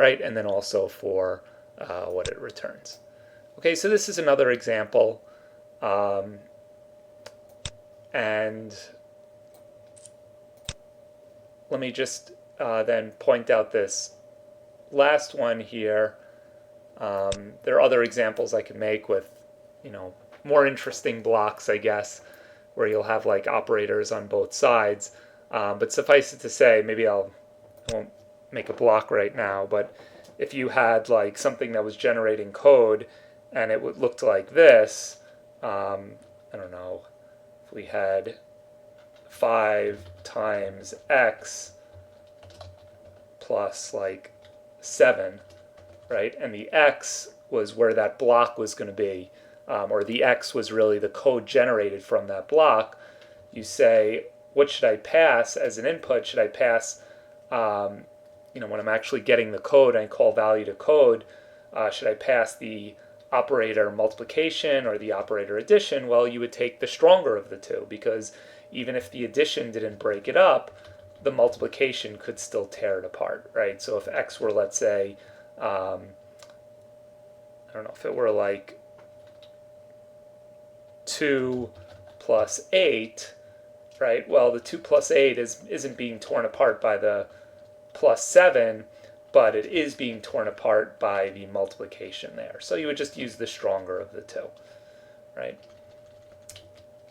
right? And then also for what it returns. Okay, so this is another example. And let me just then point out this last one here. There are other examples I can make with, more interesting blocks, I guess, where you'll have like operators on both sides. But suffice it to say, maybe I won't make a block right now, but if you had like something that was generating code and it looked like this, I don't know, if we had 5 times x plus like 7, right? And the x was where that block was going to be, or the x was really the code generated from that block. You say, what should I pass as an input? Should I pass, when I'm actually getting the code and I call value to code, should I pass the operator multiplication or the operator addition? Well, you would take the stronger of the two, because even if the addition didn't break it up, the multiplication could still tear it apart, right? So if x were, let's say, I don't know, if it were like 2 plus 8, right? Well, the 2 plus 8 isn't being torn apart by the plus 7, but it is being torn apart by the multiplication there. So you would just use the stronger of the two, right?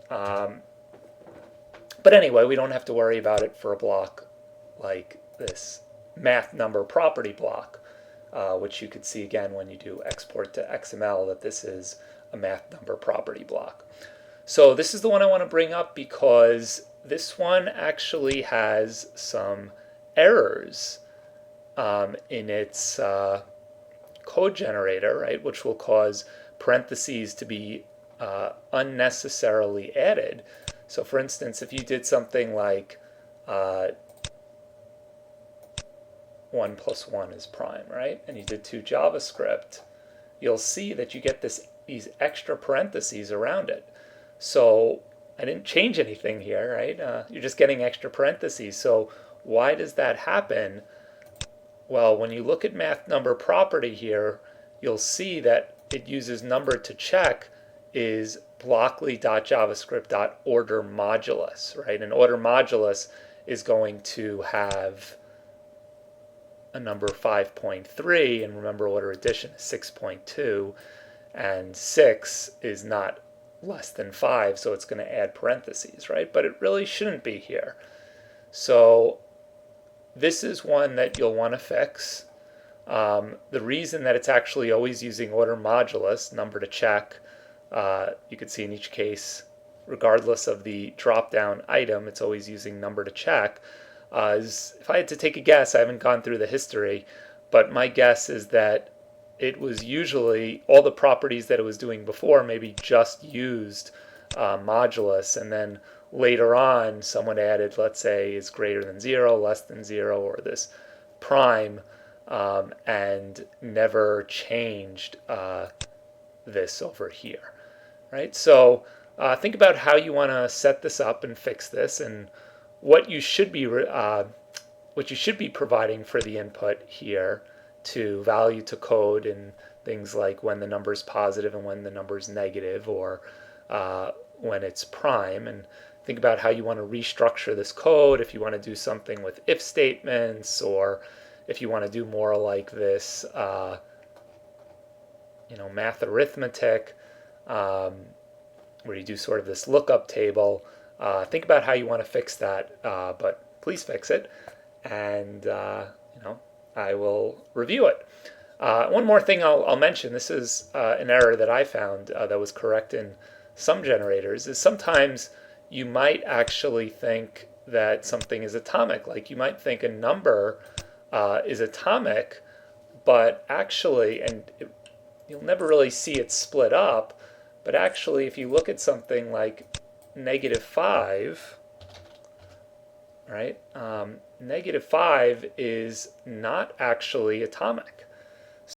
But anyway, we don't have to worry about it for a block like this math number property block, which you could see again when you do export to XML, that this is a math number property block. So this is the one I want to bring up because this one actually has some errors in its code generator, right, which will cause parentheses to be unnecessarily added. So for instance, if you did something like 1 plus 1 is prime, right, and you did 2 JavaScript, you'll see that you get these extra parentheses around it. So I didn't change anything here, right? You're just getting extra parentheses. So why does that happen? Well, when you look at math number property here, you'll see that it uses number to check is blockly.javascript.order modulus, right? And order modulus is going to have a number 5.3, and remember order addition is 6.2, and 6 is not less than 5, so it's going to add parentheses, right? But it really shouldn't be here. So this is one that you'll want to fix. The reason that it's actually always using order modulus, number to check, you can see in each case, regardless of the drop-down item, it's always using number to check. If I had to take a guess, I haven't gone through the history, but my guess is that it was usually all the properties that it was doing before maybe just used modulus, and then later on someone added, let's say, is greater than 0, less than 0, or this prime, and never changed this over here, right? So think about how you want to set this up and fix this, and what you should be providing for the input here to value to code, and things like when the number is positive and when the number is negative, or when it's prime. And think about how you want to restructure this code, if you want to do something with if statements, or if you want to do more like this math arithmetic, where you do sort of this lookup table. Think about how you want to fix that, but please fix it, and I will review it. One more thing I'll mention, this is an error that I found that was correct in some generators, is sometimes you might actually think that something is atomic. Like you might think a number is atomic, but actually, you'll never really see it split up, but actually if you look at something like -5, right, -5 is not actually atomic.